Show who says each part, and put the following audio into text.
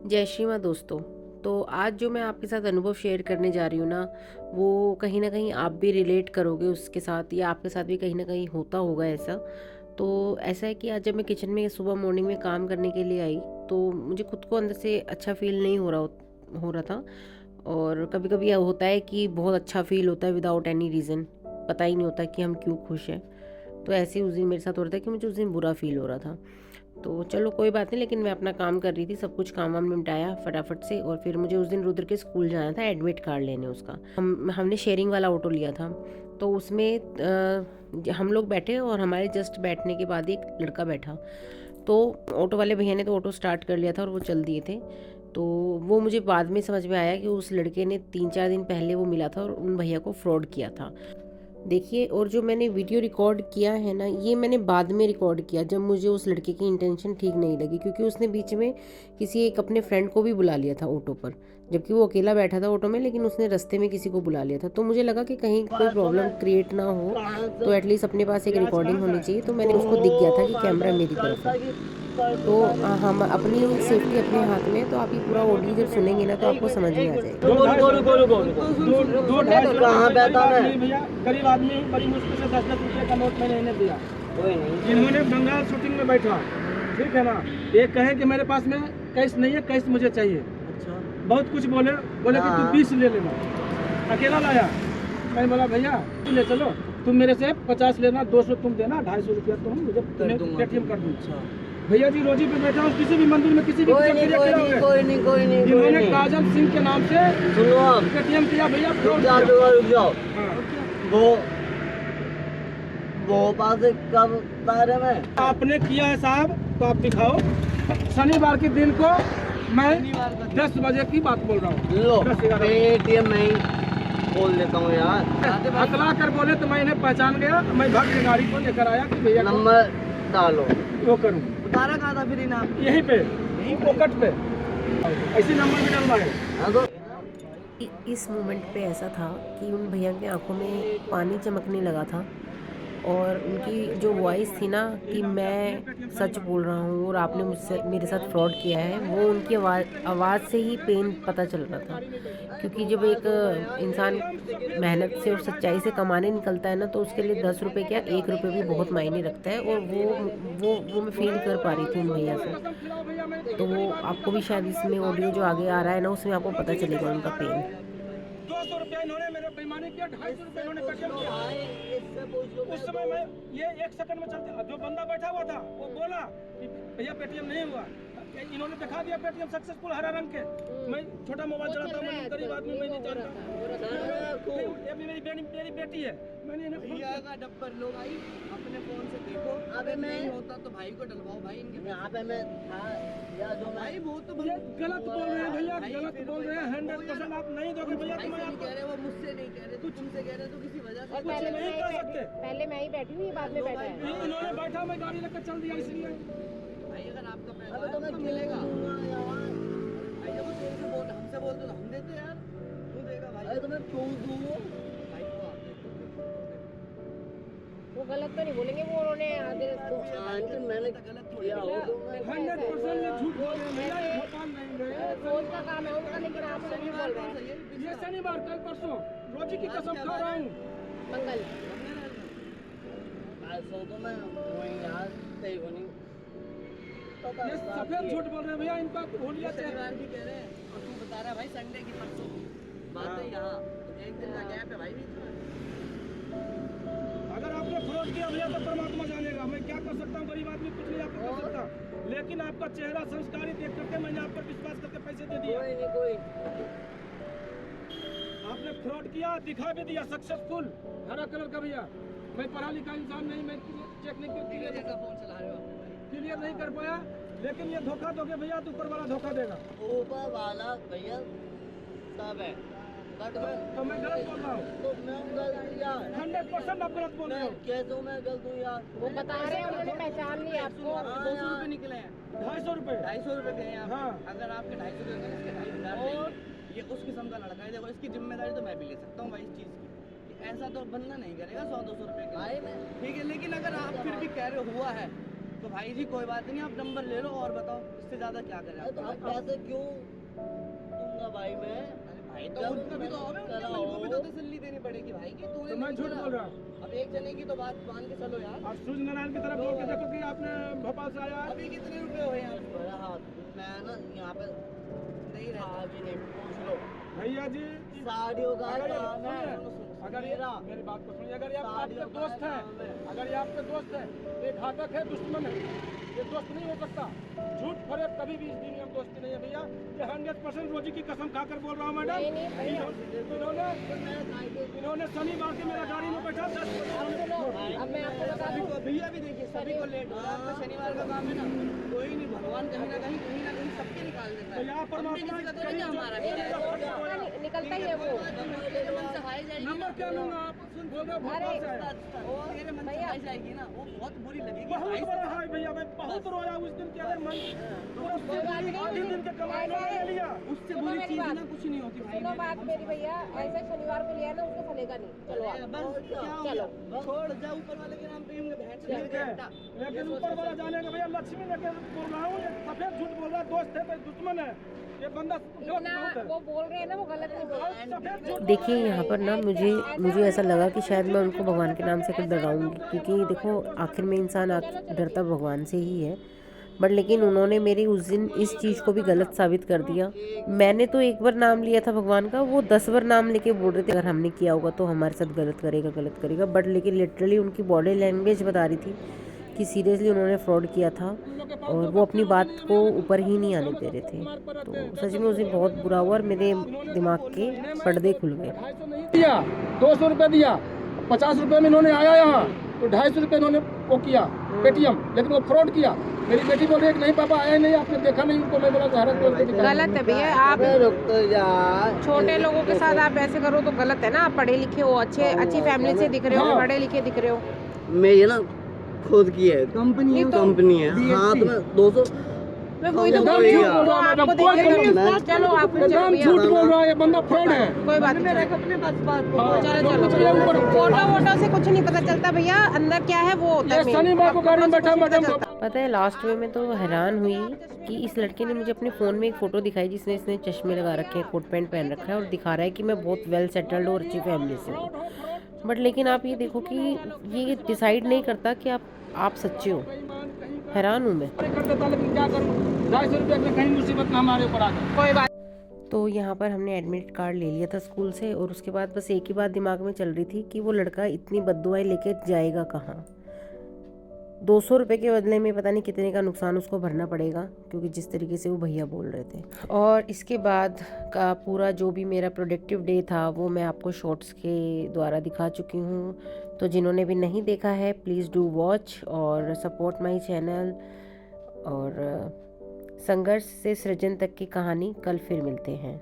Speaker 1: जय श्री माँ दोस्तों। तो आज जो मैं आपके साथ अनुभव शेयर करने जा रही हूँ ना, वो कहीं न कहीं आप भी रिलेट करोगे उसके साथ या आपके साथ भी कहीं न कहीं होता होगा ऐसा। तो ऐसा है कि आज जब मैं किचन में सुबह मॉर्निंग में काम करने के लिए आई, तो मुझे खुद को अंदर से अच्छा फ़ील नहीं हो रहा था। और कभी-कभी होता है कि बहुत अच्छा फ़ील होता है विदाउट एनी रीज़न, पता ही नहीं होता कि हम क्यों खुश हैं। तो ऐसे ही उस दिन मेरे साथ हो रहा था कि मुझे उस दिन बुरा फ़ील हो रहा था। तो चलो कोई बात नहीं, लेकिन मैं अपना काम कर रही थी, सब कुछ काम वाम निपटाया फटाफट से और फिर मुझे उस दिन रुद्र के स्कूल जाना था एडमिट कार्ड लेने उसका। हमने शेयरिंग वाला ऑटो लिया था। तो उसमें हम लोग बैठे और हमारे जस्ट बैठने के बाद एक लड़का बैठा। तो ऑटो वाले भैया ने तो ऑटो स्टार्ट कर लिया था और वो चल दिए थे। तो वो मुझे बाद में समझ में आया कि उस लड़के ने 3-4 दिन पहले वो मिला था और उन भैया को फ्रॉड किया था। देखिए, और जो मैंने वीडियो रिकॉर्ड किया है ना, ये मैंने बाद में रिकॉर्ड किया जब मुझे उस लड़के की इंटेंशन ठीक नहीं लगी, क्योंकि उसने बीच में किसी एक अपने फ्रेंड को भी बुला लिया था ऑटो पर, जबकि वो अकेला बैठा था ऑटो में, लेकिन उसने रास्ते में किसी को बुला लिया था। तो मुझे लगा कि कहीं कोई प्रॉब्लम क्रिएट ना हो, तो एटलीस्ट अपने पास एक रिकॉर्डिंग होनी चाहिए। तो मैंने उसको दिख गया था कि कैमरा मेरी तरफ है। तो हम अपनी सेफ्टी अपने हाथ में है, तो आप ये पूरा ऑडियो जब सुनेंगे ना तो आपको समझ में आ जाएगा।
Speaker 2: कहाँ बैठा मैं?
Speaker 3: भैया गरीब आदमी, बड़ी मुश्किल से 10-10 रुपये का नोट मैंने इन्हें दिया।
Speaker 2: कोई नहीं।
Speaker 3: इन्होंने बंगाल शूटिंग में बैठा, ठीक है ना, ये कहे कि मेरे पास में कैश नहीं है, कैश मुझे चाहिए।
Speaker 2: अच्छा।
Speaker 3: बहुत कुछ बोले कि तू 20 ले लेना, अकेला लाया। मैंने बोला भैया ले चलो, तुम मेरे से 50 लेना, 200 तुम देना, 250 रुपया तुम मुझे पेटीएम कर दूँ। भैया जी रोजी पे बैठा हूँ, किसी भी मंदिर में किसी भी
Speaker 2: कोई नहीं।
Speaker 3: इन्होंने काजल सिंह के नाम से
Speaker 2: सुनो आप,
Speaker 3: पेटीएम किया। भैया
Speaker 2: रुक जाओ।
Speaker 3: हाँ।
Speaker 2: वो बात कब बारे में
Speaker 3: आपने किया है साहब, तो आप दिखाओ। शनिवार के दिन को मैं 10 बजे की बात बोल रहा हूँ।
Speaker 2: लो
Speaker 3: 10-11
Speaker 2: पेटीएम में ही बोल देता हूँ यार।
Speaker 3: अकला कर बोले तो मैं इन्हें पहचान गया। मैं भक्त की गाड़ी को लेकर आया कि भैया
Speaker 2: नंबर डालो।
Speaker 3: वो करूँ
Speaker 2: उतारा कहाँ था फिर इनाम?
Speaker 3: यहीं पे, यहीं पोकट पे ऐसे नंबर भी डलवा है।
Speaker 2: हाँ तो
Speaker 1: इस मोमेंट पे ऐसा था कि उन भैया की आंखों में पानी चमकने लगा था और उनकी जो वॉइस थी ना कि मैं सच बोल रहा हूँ और आपने मुझसे मेरे साथ फ्रॉड किया है, वो उनकी आवाज़ से ही पेन पता चल रहा था। क्योंकि जब एक इंसान मेहनत से और सच्चाई से कमाने निकलता है ना, तो उसके लिए 10 रुपये क्या 1 रुपये भी बहुत मायने रखता है। और वो मैं फील कर पा रही थी उन भैया से। तो वो आपको भी शायद इसमें ऑडियो जो आगे आ रहा है ना, उसमें आपको पता चलेगा उनका पेन।
Speaker 3: 200 रुपया इन्होंने मेरे बेईमानी किया, 250 रुपये इन्होंने पेटीएम किया। उस समय मैं ये 1 सेकंड में चलते, जो बंदा बैठा हुआ था वो बोला कि भैया पेटीएम नहीं हुआ। इन्होंने दिखा दिया पेटीएम सक्सेसफुल हरा रंग के। मैं छोटा मोबाइल चलाता हूँ, मैं गरीब आदमी, मैं नहीं जानता। ये भी मेरी बेटी है। मैंने इन्हें
Speaker 4: भैया का डब्बर लो भाई, अपने फोन से देखो।
Speaker 2: अबे मैं
Speaker 4: नहीं होता तो भाई को डलवाओ भाई इनके।
Speaker 2: यहाँ पे मैं था या जो मैं
Speaker 4: भाई वो तो
Speaker 3: ये गलत बोल रहे हैं भैया,
Speaker 4: भाई
Speaker 3: गलत
Speaker 4: फिर
Speaker 3: बोल रहे हैं। 100% आप नहीं दोगे भैया तो मैं
Speaker 4: नहीं
Speaker 3: आपको
Speaker 4: कह रहे, वो मुझसे नहीं कह रहे, तो तुमसे कह रहे तो किसी वजह से
Speaker 3: कुछ नहीं कर सकते।
Speaker 5: पहले मैं ही बैठी हूँ, ये बाद में बैठा है।
Speaker 3: इन्होंने बैठा, मैं गाड़ी लेकर चल दिया इसलिए।
Speaker 4: भाई अगर आपका पैसा
Speaker 2: अबे तो मैं
Speaker 4: तो मिलेगा। भाई जब वो तेरे से बोल हमसे बोलते तो हम देते यार, तू देगा भाई।
Speaker 2: अरे तो मैं क्यों दूँ?
Speaker 4: भाई को आप देखो।
Speaker 5: वो गलत तो नहीं बोलेंगे, वो उन्होंने आधे
Speaker 2: आंटी मैंने
Speaker 4: गलत थोड़ी
Speaker 2: किया हो तो मैं
Speaker 3: 100% ये झूठ बोल रहे हैं भैया, ये भोपाल नहीं गए।
Speaker 5: रोज का काम है उनका, लेकिन आप सही बोल रहे हैं।
Speaker 3: ये शनिवार कल परसों रोजी की कसम खा रहा हूँ।
Speaker 5: मंगल
Speaker 2: ऐसा तो मैं वही यार सही बनी।
Speaker 3: ये सफेद झूठ बोल रहे हैं भैया, इनका होलिया
Speaker 4: शनिवार भी कह रहे हैं और तू बता रहा है भाई संडे की परसों की बात है यहाँ। तो एक दिन का गैप है भाई बीच में।
Speaker 3: अगर आपने फ्रॉड किया भैया तो परमात्मा जानेगा, मैं क्या कर सकता हूँ। गरीब आदमी कुछ नहीं आपको कर सकता, लेकिन आपका चेहरा संस्कारी देख करके मैंने आप पर विश्वास करके पैसे दे दिए।
Speaker 2: कोई नहीं कोई
Speaker 3: आपने फ्रॉड किया, दिखा भी दिया सक्सेसफुल हरा कलर का। भैया मैं पढ़ा लिखा इंसान नहीं, मैं चेक नहीं
Speaker 4: मेरे जैसा फोन चला रहे हो आप भाई।
Speaker 3: क्लियर नहीं कर पाया, लेकिन ये धोखा दोगे भैया तो ऊपर वाला धोखा देगा।
Speaker 2: ऊपर वाला भैया सब है बट मैं
Speaker 3: तो मैं गलत बोल रहा हूँ,
Speaker 2: तो मैं गलत यार
Speaker 3: 100% आप गलत बोल रहे
Speaker 2: मैं
Speaker 3: हो।
Speaker 2: कैसे मैं गलत हूँ यार?
Speaker 5: वो बता रहे हैं, उन्होंने पहचान लिया आपको।
Speaker 4: 200 रुपये निकले हैं,
Speaker 3: 250 रुपए
Speaker 4: 250 रुपये गए हैं
Speaker 3: हाँ।
Speaker 4: आप। अगर आपके 250 रुपये गए, इसके 2,500 ये उस किस्म का लड़का है। देखो इसकी जिम्मेदारी तो मैं भी ले सकता हूँ भाई इस चीज़ की, कि ऐसा तो बंदा नहीं करेगा 100-200 रुपये के
Speaker 2: भाई
Speaker 4: लिए।
Speaker 2: मैं
Speaker 4: ठीक है, लेकिन अगर आप फिर भी कह रहे हो हुआ है तो भाई जी कोई बात नहीं, आप नंबर ले लो और बताओ इससे ज्यादा क्या करें
Speaker 2: अरे तो
Speaker 4: आपको
Speaker 2: अब
Speaker 4: बताओ।
Speaker 2: पैसे क्यों दूंगा भाई मैं?
Speaker 4: भाई तो
Speaker 2: जब
Speaker 4: उनका भी तो होगा, उनके
Speaker 2: कराओ।
Speaker 4: मन को भी तो तसल्ली देनी पड़ेगी भाई कि तूने
Speaker 3: तो मैं
Speaker 4: नहीं
Speaker 3: झूठ
Speaker 4: बोला।
Speaker 3: बोल रहा हूँ।
Speaker 4: अब एक जने की तो बात मान के चलो यार।
Speaker 3: आप सूर्य नारायण की तरफ बोल के देखो कि आपने भोपाल से आया है।
Speaker 4: अभी कितने रुपए हुए यहाँ पे?
Speaker 2: मेरा हाथ मैं ना यहाँ पे
Speaker 4: नहीं रहता।
Speaker 2: आज ही नहीं पूछ लो।
Speaker 3: भैया जी
Speaker 2: साड़ियों का
Speaker 3: अगर ये-
Speaker 2: काम है।
Speaker 3: अगर ये
Speaker 2: मेरा
Speaker 3: मेरी बात को सुनिए, अगर ये आपके
Speaker 2: साड़ियों का
Speaker 3: दोस्त है,
Speaker 2: काम है।
Speaker 3: अगर ये आपके दोस्त है, ये घातक है, दुश्मन है, ये दोस्त नहीं हो सकता। झूठ फरेब कभी भी इस दुनिया में दोस्ती नहीं है भैया। ये 100% रोजी की कसम खाकर बोल रहा हूँ मैडम।
Speaker 5: नहीं, नहीं, भैया।
Speaker 3: इन्होंने शनिवार के मेरा गाड़ी में बैठा 10
Speaker 5: अब सुनो, अब मैं आपको बता
Speaker 4: सभी
Speaker 5: दूं,
Speaker 4: को भैया भी देखिए, सभी को लेट हो रहा है। आपका शनिवार का काम है ना, कोई नहीं, भगवान कहीं ना कहीं सबके निकाल देता
Speaker 3: तो
Speaker 4: है।
Speaker 3: यहाँ
Speaker 4: हम भी
Speaker 3: परमात्मा
Speaker 4: किसी का तो नहीं है हमारा भी।
Speaker 5: निकलता ही है वो।
Speaker 4: तेरे मन से खाई जाएगी
Speaker 3: नंबर
Speaker 4: ना।
Speaker 3: क्या लूंगा आप? बोल रहे हो भोपाल से आए।
Speaker 4: वो तेरे मन से खाई जाएगी ना, वो बहुत बुरी लगेगी
Speaker 3: बहुत
Speaker 4: भाई।
Speaker 3: बड़ा हाय भैया, मैं बहुत रोया उस दिन के। अरे मन
Speaker 5: कोई बात नहीं,
Speaker 3: आधे दिन के कमाई इन्होंने ले लिया।
Speaker 4: उससे
Speaker 5: सुनो
Speaker 4: बुरी
Speaker 5: मेरी
Speaker 4: चीज
Speaker 5: बात।
Speaker 4: ना कुछ नहीं होती भाई।
Speaker 5: सुनो बात मेरी भैया, ऐसे शनिवार को लिया ना उसको फलेगा नहीं। चलो
Speaker 4: अरे
Speaker 5: आप।
Speaker 4: बस क्या हो
Speaker 5: चलो।
Speaker 4: गया? छोड़ जा, ऊपर वाले के नाम पे इनके भैंस
Speaker 3: ठीक
Speaker 4: गिर
Speaker 3: है,
Speaker 4: गया।
Speaker 3: लेकिन ऊपर वाला जाने का भैया लक्ष्मी लेके बोल रहा हूँ। ये सफेद झूठ बोल रहा है, दोस्त है कोई दुश्मन है। ये बंदा
Speaker 5: इतना
Speaker 3: बहुत है।
Speaker 5: वो बोल रहे हैं ना, वो गलत नहीं बोल रहे।
Speaker 3: सफेद झूठ
Speaker 1: देखिए यहाँ पर ना मुझे ऐसा लगा कि शायद मैं उनको भगवान के नाम से कुछ डराऊंगी, क्योंकि देखो आखिर में इंसान डरता भगवान से ही है। बट लेकिन उन्होंने मेरी उस दिन इस चीज़ को भी गलत साबित कर दिया। मैंने तो एक बार नाम लिया था भगवान का, वो 10 बार नाम लेके बोल रहे थे अगर हमने किया होगा तो हमारे साथ गलत करेगा। बट लेकिन लिटरली उनकी बॉडी लैंग्वेज बता रही थी कि सीरियसली उन्होंने फ्रॉड किया था और वो अपनी बात को ऊपर ही नहीं आने दे रहे थे। तो सच में उस दिन बहुत बुरा हुआ और मेरे दिमाग के पर्दे खुल गए।
Speaker 3: 250 नहीं दिया, 200 रुपये दिया। 50 रुपये में इन्होंने आया यहाँ तो 250 रुपये इन्होंने वो किया पेटीएम, लेकिन वो फ्रॉड किया। मेरी बेटी बोल रही है कि नहीं पापा आया नहीं, आपने देखा नहीं उनको। मैं बोला हरत बोल के दिखा।
Speaker 5: गलत है भैया, आप
Speaker 2: रुक तो यार।
Speaker 5: छोटे लोगों के साथ आप ऐसे करो तो गलत है ना। आप पढ़े लिखे हो, अच्छी फैमिली से दिख रहे हो,
Speaker 3: हाँ।
Speaker 5: पढ़े लिखे दिख रहे हो।
Speaker 2: मैं ये ना खुद की है
Speaker 4: कंपनी है,
Speaker 2: कंपनी है। हाँ तो मैं 200
Speaker 5: मैं वही तो
Speaker 2: एकदम
Speaker 5: बोल रही हूँ,
Speaker 2: झूठ बोल
Speaker 5: तो
Speaker 3: रहा है,
Speaker 5: आपको
Speaker 3: मैडम, कोई
Speaker 5: देखिए
Speaker 3: नहीं
Speaker 5: तो चलो आप चलो
Speaker 3: एकदम
Speaker 5: भैया,
Speaker 3: झूठ बोल रहा है, ये बंदा फ्रॉड है।
Speaker 5: कोई बात नहीं।
Speaker 4: अपने पास बात को
Speaker 3: हाँ,
Speaker 5: चलो
Speaker 3: जो
Speaker 5: चलो
Speaker 3: कुछ ये ऊपर
Speaker 5: फोटो वोटो से कुछ नहीं पता चलता भैया, अंदर क्या है वो होता
Speaker 3: ये
Speaker 5: है।
Speaker 3: शनिवार को गाड़ी में बैठा मैडम।
Speaker 1: पता है लास्ट में मैं तो हैरान हुई कि इस लड़के ने मुझे अपने फ़ोन में एक फ़ोटो दिखाई जिसमें इसने चश्मे लगा रखे हैं, कोट पैंट पहन रखा है और दिखा रहा है कि मैं बहुत वेल सेटल्ड और अच्छी फैमिली से हूँ। बट लेकिन आप ये देखो कि ये डिसाइड नहीं करता कि आप सच्चे हो। हैरान हूँ मैं।
Speaker 3: कर देता, लेकिन क्या करूँ, 250 रुपये में कहीं मुसीबत ना हमारे ऊपर आ जाए।
Speaker 5: कोई बात
Speaker 1: तो यहाँ पर हमने एडमिट कार्ड ले लिया था स्कूल से और उसके बाद बस एक ही बात दिमाग में चल रही थी कि वो लड़का इतनी बद्दुआएं लेके जाएगा कहाँ। 200 रुपये के बदले में पता नहीं कितने का नुकसान उसको भरना पड़ेगा, क्योंकि जिस तरीके से वो भैया बोल रहे थे। और इसके बाद का पूरा जो भी मेरा प्रोडक्टिव डे था वो मैं आपको शॉर्ट्स के द्वारा दिखा चुकी हूँ। तो जिन्होंने भी नहीं देखा है प्लीज़ डू वॉच और सपोर्ट माई चैनल। और संघर्ष से सृजन तक की कहानी कल फिर मिलते हैं।